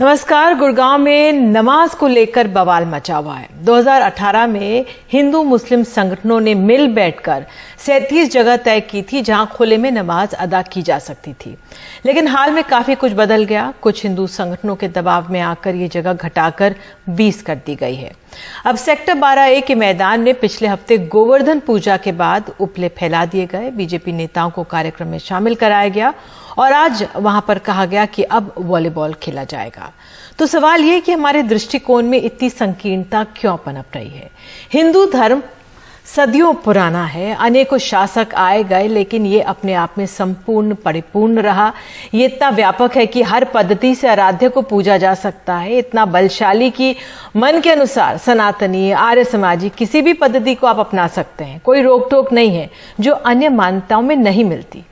नमस्कार। गुड़गांव में नमाज को लेकर बवाल मचा हुआ है। 2018 में हिंदू मुस्लिम संगठनों ने मिल बैठकर 37 जगह तय की थी जहां खुले में नमाज अदा की जा सकती थी, लेकिन हाल में काफी कुछ बदल गया। कुछ हिंदू संगठनों के दबाव में आकर ये जगह घटाकर 20 कर दी गई है। अब सेक्टर 12A के मैदान में पिछले हफ्ते गोवर्धन पूजा के बाद उपले फैला दिए गए। बीजेपी नेताओं को कार्यक्रम में शामिल कराया गया और आज वहां पर कहा गया कि अब वॉलीबॉल खेला जाएगा। तो सवाल यह कि हमारे दृष्टिकोण में इतनी संकीर्णता क्यों पनप रही है? हिंदू धर्म सदियों पुराना है, अनेकों शासक आए गए, लेकिन ये अपने आप में संपूर्ण परिपूर्ण रहा। ये इतना व्यापक है कि हर पद्धति से आराध्य को पूजा जा सकता है, इतना बलशाली कि मन के अनुसार सनातनी, आर्य समाजी किसी भी पद्धति को आप अपना सकते हैं। कोई रोक टोक नहीं है जो अन्य मान्यताओं में नहीं मिलती।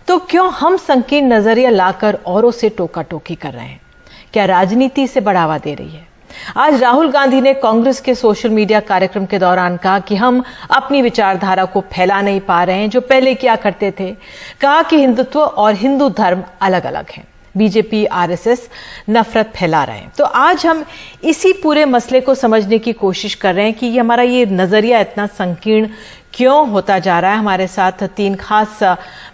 तो क्यों हम संकीर्ण नजरिया लाकर औरों से टोका टोकी कर रहे हैं? क्या राजनीति से बढ़ावा दे रही है? आज राहुल गांधी ने कांग्रेस के सोशल मीडिया कार्यक्रम के दौरान कहा कि हम अपनी विचारधारा को फैला नहीं पा रहे हैं जो पहले किया करते थे। कहा कि हिंदुत्व और हिंदू धर्म अलग अलग हैं। बीजेपी आरएसएस नफरत फैला रहे हैं। तो आज हम इसी पूरे मसले को समझने की कोशिश कर रहे हैं कि हमारा ये नजरिया इतना संकीर्ण क्यों होता जा रहा है। हमारे साथ 3 खास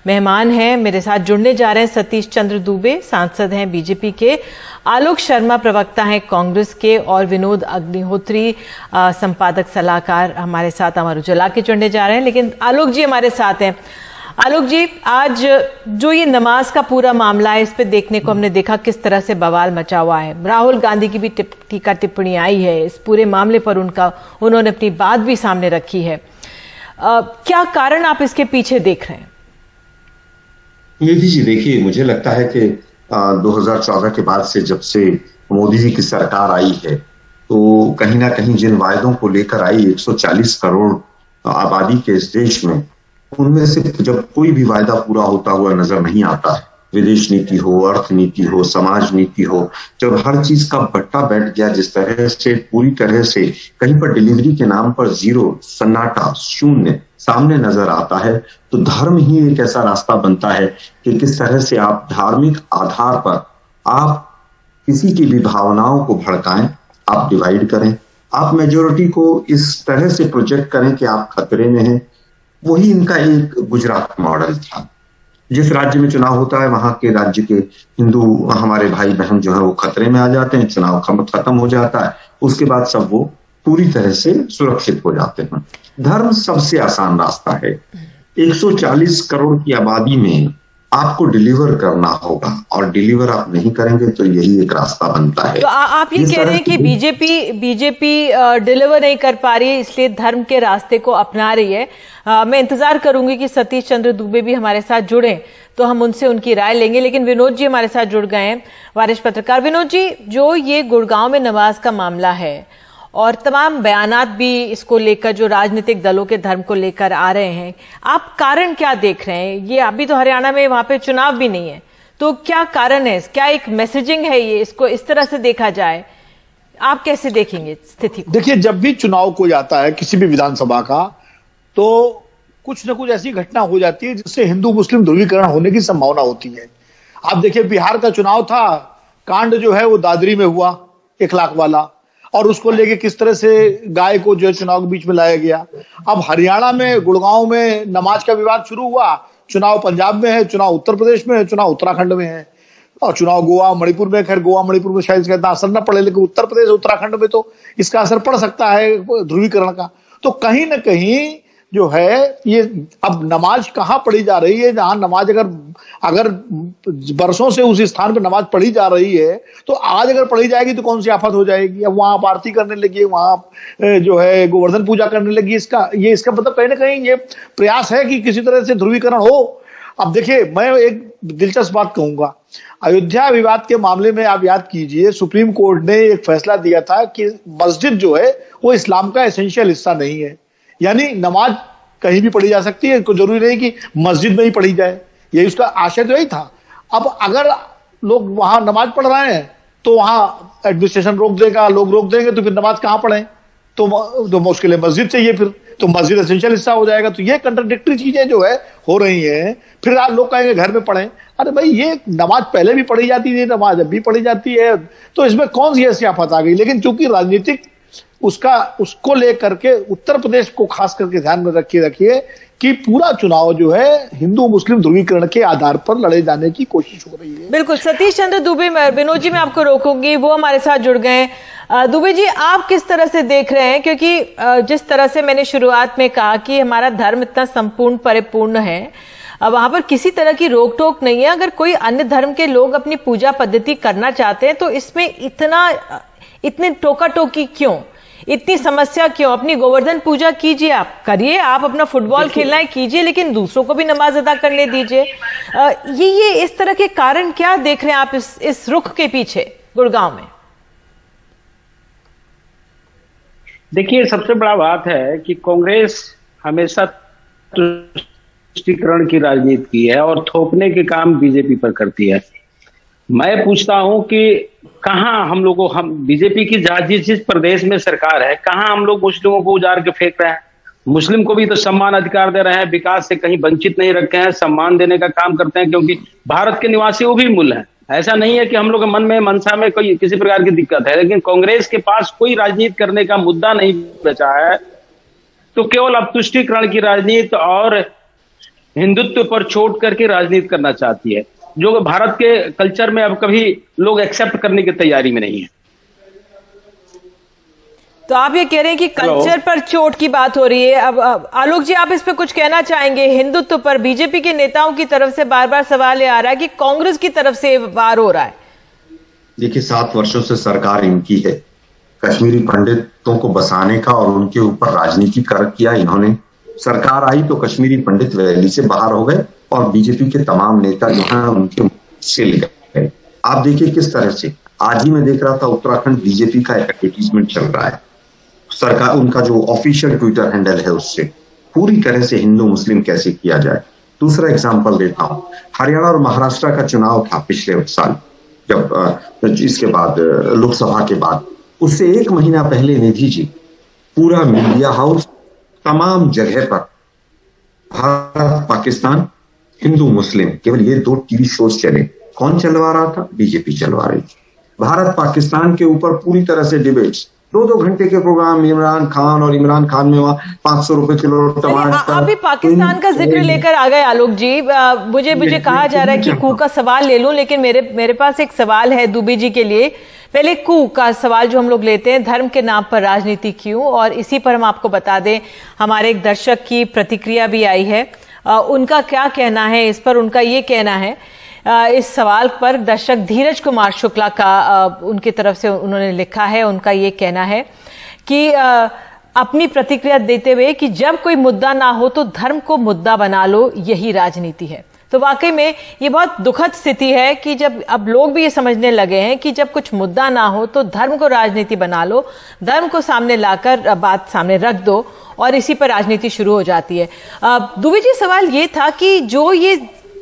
मेहमान हैं। मेरे साथ जुड़ने जा रहे हैं सतीश चंद्र दुबे, सांसद हैं बीजेपी के, आलोक शर्मा प्रवक्ता हैं कांग्रेस के, और विनोद अग्निहोत्री संपादक सलाहकार हमारे साथ अमर उजाला के जुड़ने जा रहे हैं। लेकिन आलोक जी हमारे साथ हैं। आलोक जी, आज जो ये नमाज का पूरा मामला है, इस पे देखने को हमने देखा किस तरह से बवाल मचा हुआ है। राहुल गांधी की भी टीका टिप्पणी आई है इस पूरे मामले पर। उन्होंने अपनी बात भी सामने रखी है। क्या कारण आप इसके पीछे देख रहे हैं? निधि जी, देखिए, मुझे लगता है कि 2014 के बाद से, जब से मोदी जी की सरकार आई है, तो कहीं ना कहीं जिन वायदों को लेकर आई 140 करोड़ आबादी के इस देश में, उनमें से जब कोई भी वायदा पूरा होता हुआ नजर नहीं आता है, विदेश नीति हो, अर्थ नीति हो, समाज नीति हो, जब हर चीज का बट्टा बैठ गया, जिस तरह से पूरी तरह से कहीं पर डिलीवरी के नाम पर जीरो, सन्नाटा, शून्य सामने नजर आता है, तो धर्म ही एक ऐसा रास्ता बनता है कि किस तरह से आप धार्मिक आधार पर आप किसी की भी भावनाओं को भड़काएं, आप डिवाइड करें, आप मेजोरिटी को इस तरह से प्रोजेक्ट करें कि आप खतरे में हैं। वही इनका एक गुजरात मॉडल था। जिस राज्य में चुनाव होता है, वहां के राज्य के हिंदू हमारे भाई बहन जो है वो खतरे में आ जाते हैं, चुनाव खत्म हो जाता है, उसके बाद सब वो पूरी तरह से सुरक्षित हो जाते हैं। धर्म सबसे आसान रास्ता है। 140 करोड़ की आबादी में आपको डिलीवर करना होगा, और डिलीवर आप नहीं करेंगे तो यही एक रास्ता बनता है। तो आप ये कह रहे हैं कि बीजेपी डिलीवर नहीं कर पा रही है, इसलिए धर्म के रास्ते को अपना रही है। मैं इंतजार करूंगी कि सतीश चंद्र दुबे भी हमारे साथ जुड़े, तो हम उनसे उनकी राय लेंगे। लेकिन विनोद जी हमारे साथ जुड़ गए हैं, वरिष्ठ पत्रकार। विनोद जी, जो ये गुड़गांव में नमाज का मामला है और तमाम बयानात भी इसको लेकर जो राजनीतिक दलों के धर्म को लेकर आ रहे हैं, आप कारण क्या देख रहे हैं? ये अभी तो हरियाणा में वहां पे चुनाव भी नहीं है, तो क्या कारण है? क्या एक मैसेजिंग है ये, इसको इस तरह से देखा जाए? आप कैसे देखेंगे स्थिति को? देखिए, जब भी चुनाव को जाता है किसी भी विधानसभा का, तो कुछ न कुछ ऐसी घटना हो जाती है जिससे हिंदू मुस्लिम ध्रुवीकरण होने की संभावना होती है। आप देखिए, बिहार का चुनाव था, कांड जो है वो दादरी में हुआ, 1 लाख वाला, और उसको लेके किस तरह से गाय को जो है चुनाव के बीच में लाया गया। अब हरियाणा में गुड़गांव में नमाज का विवाद शुरू हुआ। चुनाव पंजाब में है, चुनाव उत्तर प्रदेश में है, चुनाव उत्तराखंड में है, और चुनाव गोवा मणिपुर में। खैर, गोवा मणिपुर में शायद इसका इतना असर न पड़े, लेकिन उत्तर प्रदेश उत्तराखंड में तो इसका असर पड़ सकता है ध्रुवीकरण का। तो कहीं ना कहीं जो है ये अब नमाज कहाँ पढ़ी जा रही है, जहां नमाज अगर बरसों से उस स्थान पर नमाज पढ़ी जा रही है, तो आज अगर पढ़ी जाएगी तो कौन सी आफत हो जाएगी। अब वहां आरती करने लगी, वहां जो है गोवर्धन पूजा करने लगी। इसका मतलब कहीं ना कहीं ये प्रयास है कि किसी तरह से ध्रुवीकरण हो। अब देखिए, मैं एक दिलचस्प बात कहूंगा। अयोध्या विवाद के मामले में आप याद कीजिए, सुप्रीम कोर्ट ने एक फैसला दिया था कि मस्जिद जो है वो इस्लाम का एसेंशियल हिस्सा नहीं है, यानी नमाज कहीं भी पढ़ी जा सकती है, कोई जरूरी नहीं कि मस्जिद में ही पढ़ी जाए। यही उसका आशय तो यही था। अब अगर लोग वहां नमाज पढ़ रहे हैं तो वहां एडमिनिस्ट्रेशन रोक देगा, लोग रोक देंगे, तो फिर नमाज कहां पढ़ें? तो उसके लिए मस्जिद चाहिए, फिर तो मस्जिद एसेंशियल हिस्सा हो जाएगा। तो ये कंट्राडिक्टरी चीजें जो है हो रही हैं। फिर आप लोग कहेंगे घर में पढ़ें, अरे भाई ये नमाज पहले भी पढ़ी जाती थी, नमाज अब भी पढ़ी जाती है, तो इसमें कौन सी ऐसी आफत आ गई। लेकिन चूंकि राजनीतिक उसको लेकर के उत्तर प्रदेश को खास करके ध्यान में रखिए कि पूरा चुनाव जो है हिंदू मुस्लिम ध्रुवीकरण के आधार पर लड़े जाने की कोशिश हो रही है। बिल्कुल। सतीश चंद्र दुबे, विनोद जी मैं आपको रोकूंगी, वो हमारे साथ जुड़ गए हैं। दुबे जी, आप किस तरह से देख रहे हैं, क्योंकि जिस तरह से मैंने शुरुआत में कहा कि हमारा धर्म इतना संपूर्ण परिपूर्ण है, वहां पर किसी तरह की रोक टोक नहीं है। अगर कोई अन्य धर्म के लोग अपनी पूजा पद्धति करना चाहते हैं तो इसमें इतने टोका टोकी क्यों, इतनी समस्या क्यों? अपनी गोवर्धन पूजा कीजिए, आप करिए, आप अपना फुटबॉल खेलना है कीजिए, लेकिन दूसरों को भी नमाज अदा करने दीजिए। ये इस तरह के कारण क्या देख रहे हैं आप इस रुख के पीछे गुड़गांव में? देखिए, सबसे बड़ा बात है कि कांग्रेस हमेशा तुष्टीकरण की राजनीति की है और थोपने के काम बीजेपी पर करती है। मैं पूछता हूं कि कहां हम बीजेपी की जिस प्रदेश में सरकार है, कहां हम लोग मुस्लिमों को उजाड़ के फेंक रहे हैं? मुस्लिम को भी तो सम्मान अधिकार दे रहे हैं, विकास से कहीं वंचित नहीं रखे हैं, सम्मान देने का काम करते हैं, क्योंकि भारत के निवासी वो भी मूल हैं। ऐसा नहीं है कि हम लोग के मन में मनसा में कोई किसी प्रकार की दिक्कत है, लेकिन कांग्रेस के पास कोई राजनीति करने का मुद्दा नहीं बचा है, तो केवल अब तुष्टीकरण की राजनीति और हिंदुत्व पर चोट करके राजनीति करना चाहती है, जो भारत के कल्चर में अब कभी लोग एक्सेप्ट करने की तैयारी में नहीं है। तो आप ये कह रहे हैं कि कल्चर पर चोट की बात हो रही है। अब आलोक जी, आप इस पे कुछ कहना चाहेंगे? हिंदुत्व पर बीजेपी के नेताओं की तरफ से बार बार सवाल ये आ रहा है कि कांग्रेस की तरफ से वार हो रहा है। देखिए, 7 वर्षों से सरकार इनकी है। कश्मीरी पंडितों को बसाने का और उनके ऊपर राजनीति कर किया इन्होंने। सरकार आई तो कश्मीरी पंडित रैली से बाहर हो गए और बीजेपी के तमाम नेता जो हैं उनके से ले गए। आप देखिए किस तरह से, आज ही मैं देख रहा था उत्तराखंड बीजेपी का एडवर्टीजमेंट चल रहा है। सरकार उनका जो ऑफिशियल ट्विटर हैंडल है उससे पूरी तरह से हिंदू मुस्लिम कैसे किया जाए। दूसरा एग्जांपल देता हूं, हरियाणा और महाराष्ट्र का चुनाव था पिछले साल, जब इसके बाद लोकसभा के बाद, उससे 1 महीना पहले निधि जी पूरा मीडिया हाउस तमाम जगह पर भारत पाकिस्तान हिंदू मुस्लिम केवल ये 2 टीवी शोज चले। कौन चलवा रहा था? बीजेपी चलवा रही थी। भारत पाकिस्तान के ऊपर पूरी तरह से डिबेट्स, 2-2 घंटे के प्रोग्राम, इमरान खान में वहां 500 रुपए किलो टमाटर। आप भी पाकिस्तान का जिक्र लेकर आ गए आलोक जी। मुझे कहा जा रहा है कि कू का सवाल ले लूं, लेकिन मेरे पास एक सवाल है दुबे जी के लिए। पहले कू का सवाल जो हम लोग लेते हैं, धर्म के नाम पर राजनीति क्यों, और इसी पर हम आपको बता दें हमारे एक दर्शक की प्रतिक्रिया भी आई है। उनका क्या कहना है इस पर? उनका ये कहना है इस सवाल पर, दर्शक धीरज कुमार शुक्ला का उनकी तरफ से उन्होंने लिखा है। उनका ये कहना है कि अपनी प्रतिक्रिया देते हुए कि जब कोई मुद्दा ना हो तो धर्म को मुद्दा बना लो, यही राजनीति है। तो वाकई में ये बहुत दुखद स्थिति है कि जब अब लोग भी ये समझने लगे हैं कि जब कुछ मुद्दा ना हो तो धर्म को राजनीति बना लो, धर्म को सामने लाकर बात सामने रख दो और इसी पर राजनीति शुरू हो जाती है। दुबे जी, सवाल ये था कि जो ये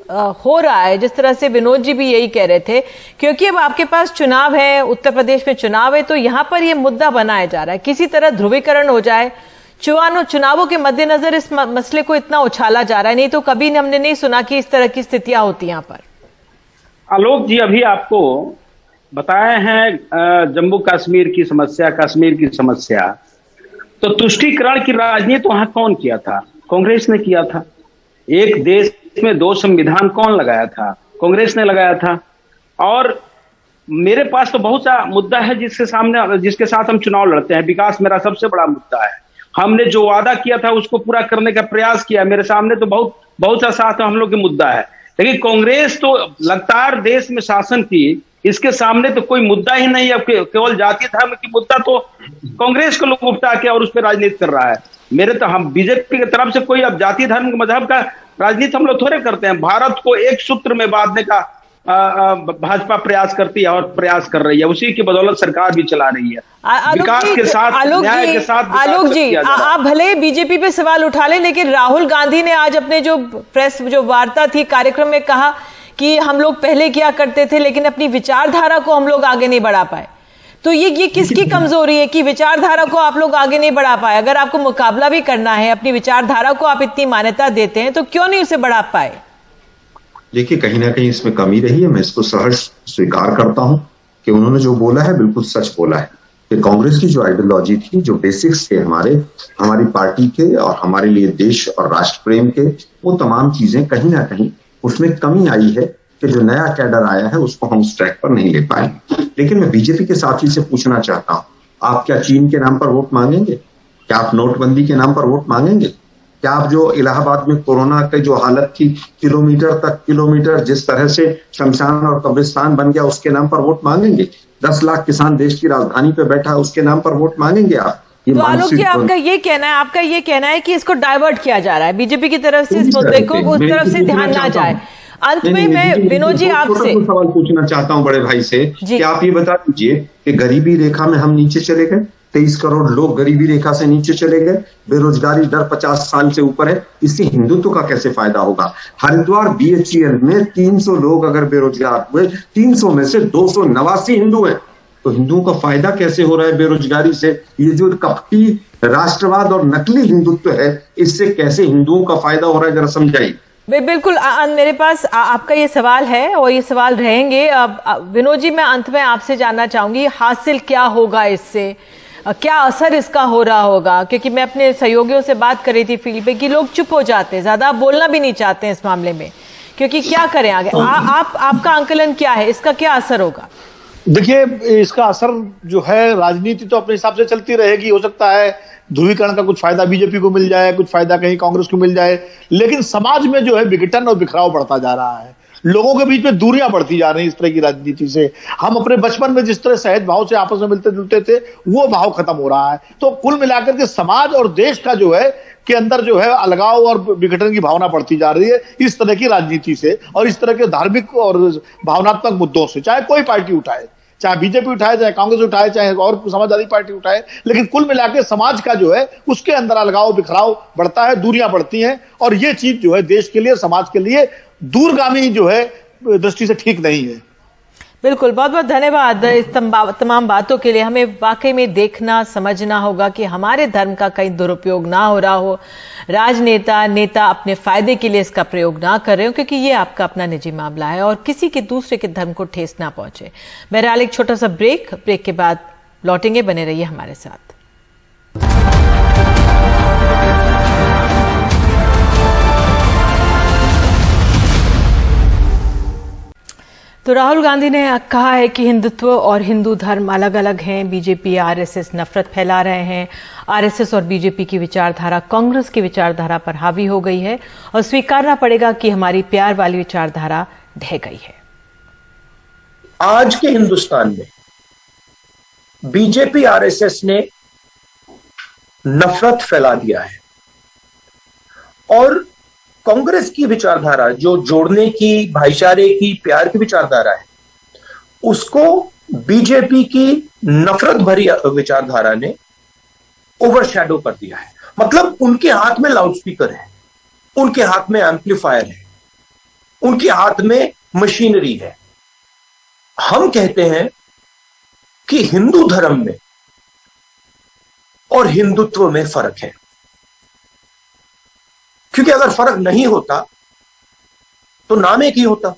हो रहा है, जिस तरह से विनोद जी भी यही कह रहे थे, क्योंकि अब आपके पास चुनाव है, उत्तर प्रदेश में चुनाव है, तो यहां पर यह मुद्दा बनाया जा रहा है, किसी तरह ध्रुवीकरण हो जाए। चुनावों के मद्देनजर इस मसले को इतना उछाला जा रहा है, नहीं तो कभी हमने नहीं सुना कि इस तरह की स्थितियां होती यहां पर। आलोक जी, अभी आपको बताए हैं जम्मू कश्मीर की समस्या, तो तुष्टीकरण की राजनीति वहां कौन किया था? कांग्रेस ने किया था। एक देश में 2 संविधान कौन लगाया था? कांग्रेस ने लगाया था। और मेरे पास तो बहुत सा मुद्दा है जिसके साथ हम चुनाव लड़ते हैं। विकास मेरा सबसे बड़ा मुद्दा है। हमने जो वादा किया था उसको पूरा करने का प्रयास किया। मेरे सामने तो बहुत सा साथ हम लोग के मुद्दा है, लेकिन कांग्रेस तो लगातार देश में शासन की, इसके सामने तो कोई मुद्दा ही नहीं है। केवल जाति धर्म की मुद्दा तो कांग्रेस को लोग उठा के और उस पर राजनीति कर रहा है। हम बीजेपी की तरफ से कोई अब जाति धर्म मजहब का राजनीति हम लोग थोड़े करते हैं। भारत को एक सूत्र में बांधने का भाजपा प्रयास करती है और प्रयास कर रही है, उसी की बदौलत सरकार भी चला रही है, विकास के साथ, न्याय के साथ। आलोक जी, आप भले बीजेपी पे सवाल उठा लें, लेकिन राहुल गांधी ने आज अपने जो वार्ता थी, कार्यक्रम में कहा कि हम लोग पहले किया करते थे लेकिन अपनी विचारधारा को हम लोग आगे नहीं बढ़ा पाए। तो ये किसकी कमजोरी है कि विचारधारा को आप लोग आगे नहीं बढ़ा पाए? अगर आपको मुकाबला भी करना है, अपनी विचारधारा को आप इतनी मान्यता देते हैं, तो क्यों नहीं उसे बढ़ा पाए? देखिए, कहीं ना कहीं इसमें कमी रही है। मैं इसको सहर्ष स्वीकार करता हूं कि उन्होंने जो बोला है बिल्कुल सच बोला है कि कांग्रेस की जो आइडियोलॉजी थी, जो बेसिक्स थे हमारी पार्टी के और हमारे लिए देश और राष्ट्र प्रेम के, वो तमाम चीजें कहीं ना कहीं उसमें कमी आई है कि जो नया कैडर आया है उसको हम उस ट्रैक पर नहीं ले पाए। लेकिन मैं बीजेपी के साथी से पूछना चाहता हूं, आप क्या चीन के नाम पर वोट मांगेंगे? क्या आप नोटबंदी के नाम पर वोट मांगेंगे? क्या आप जो इलाहाबाद में कोरोना की जो हालत थी, किलोमीटर जिस तरह से शमशान और कब्रिस्तान बन गया, उसके नाम पर वोट मांगेंगे? 10 लाख किसान देश की राजधानी पे बैठा है, उसके नाम पर वोट मांगेंगे आप? तो आलोक जी, आपका ये कहना है कि इसको डाइवर्ट किया जा रहा है बीजेपी की तरफ से, इस मुद्दे को उस तरफ से ध्यान ना जाए। अंत में मैं विनोद जी आपसे सवाल पूछना चाहता हूं बड़े भाई से कि आप ये बता दीजिए कि गरीबी रेखा में हम नीचे चले गए, 23 करोड़ लोग गरीबी रेखा से नीचे चले गए, बेरोजगारी दर 50 साल से ऊपर है, इससे हिंदुत्व का कैसे फायदा होगा? हरिद्वार BHEL में 300 लोग अगर बेरोजगार हुए, 300 में से 289 हिंदू हैं, तो हिंदुओं का फायदा कैसे हो रहा है बेरोजगारी से? ये जो कपटी राष्ट्रवाद और नकली हिंदुत्व है, इससे कैसे हिंदुओं का फायदा हो रहा है, जरा समझाइए। बिल्कुल, मेरे पास आपका ये सवाल है और ये सवाल रहेंगे। विनोद जी, मैं अंत में आपसे जानना चाहूंगी, हासिल क्या होगा इससे, क्या असर इसका हो रहा होगा? क्योंकि मैं अपने सहयोगियों से बात कर रही थी फील्ड पे कि लोग चुप हो जाते हैं, ज्यादा बोलना भी नहीं चाहते हैं इस मामले में, क्योंकि क्या करें आगे? आपका आंकलन क्या है, इसका क्या असर होगा? देखिए, इसका असर जो है, राजनीति तो अपने हिसाब से चलती रहेगी। हो सकता है ध्रुवीकरण का कुछ फायदा बीजेपी को मिल जाए, कुछ फायदा कहीं कांग्रेस को मिल जाए, लेकिन समाज में जो है विघटन और बिखराव बढ़ता जा रहा है, लोगों के बीच में दूरियां बढ़ती जा रही हैं इस तरह की राजनीति से। हम अपने बचपन में जिस तरह सहज भाव से आपस में मिलते जुलते थे, वो भाव खत्म हो रहा है। तो कुल मिलाकर के समाज और देश का जो है के अंदर जो है अलगाव और विघटन की भावना बढ़ती जा रही है इस तरह की राजनीति से और इस तरह के धार्मिक और भावनात्मक मुद्दों से, चाहे कोई पार्टी उठाए, चाहे बीजेपी उठाए, चाहे कांग्रेस उठाए, चाहे और समाजवादी पार्टी उठाए, लेकिन कुल मिलाकर समाज का जो है उसके अंदर अलगाव बिखराव बढ़ता है, दूरियां बढ़ती हैं, और ये चीज जो है देश के लिए, समाज के लिए दूरगामी जो है दृष्टि से ठीक नहीं है। बिल्कुल, बहुत बहुत धन्यवाद इस तमाम बातों के लिए। हमें वाकई में देखना समझना होगा कि हमारे धर्म का कहीं दुरुपयोग ना हो रहा हो, नेता अपने फायदे के लिए इसका प्रयोग ना कर रहे हो, क्योंकि ये आपका अपना निजी मामला है और किसी के दूसरे के धर्म को ठेस ना पहुंचे। बहरहाल एक छोटा सा ब्रेक के बाद लौटेंगे, बने रहिए हमारे साथ। तो राहुल गांधी ने कहा है कि हिंदुत्व और हिंदू धर्म अलग अलग हैं। बीजेपी आरएसएस नफरत फैला रहे हैं। आरएसएस और बीजेपी की विचारधारा कांग्रेस की विचारधारा पर हावी हो गई है और स्वीकारना पड़ेगा कि हमारी प्यार वाली विचारधारा ढह गई है। आज के हिंदुस्तान में बीजेपी आरएसएस ने नफरत फैला दिया है और कांग्रेस की विचारधारा जो जोड़ने की, भाईचारे की, प्यार की विचारधारा है, उसको बीजेपी की नफरत भरी विचारधारा ने ओवरशैडो कर दिया है। मतलब उनके हाथ में लाउडस्पीकर है, उनके हाथ में एम्पलीफायर है, उनके हाथ में मशीनरी है। हम कहते हैं कि हिंदू धर्म में और हिंदुत्व में फर्क है, क्योंकि अगर फर्क नहीं होता तो नाम एक ही होता।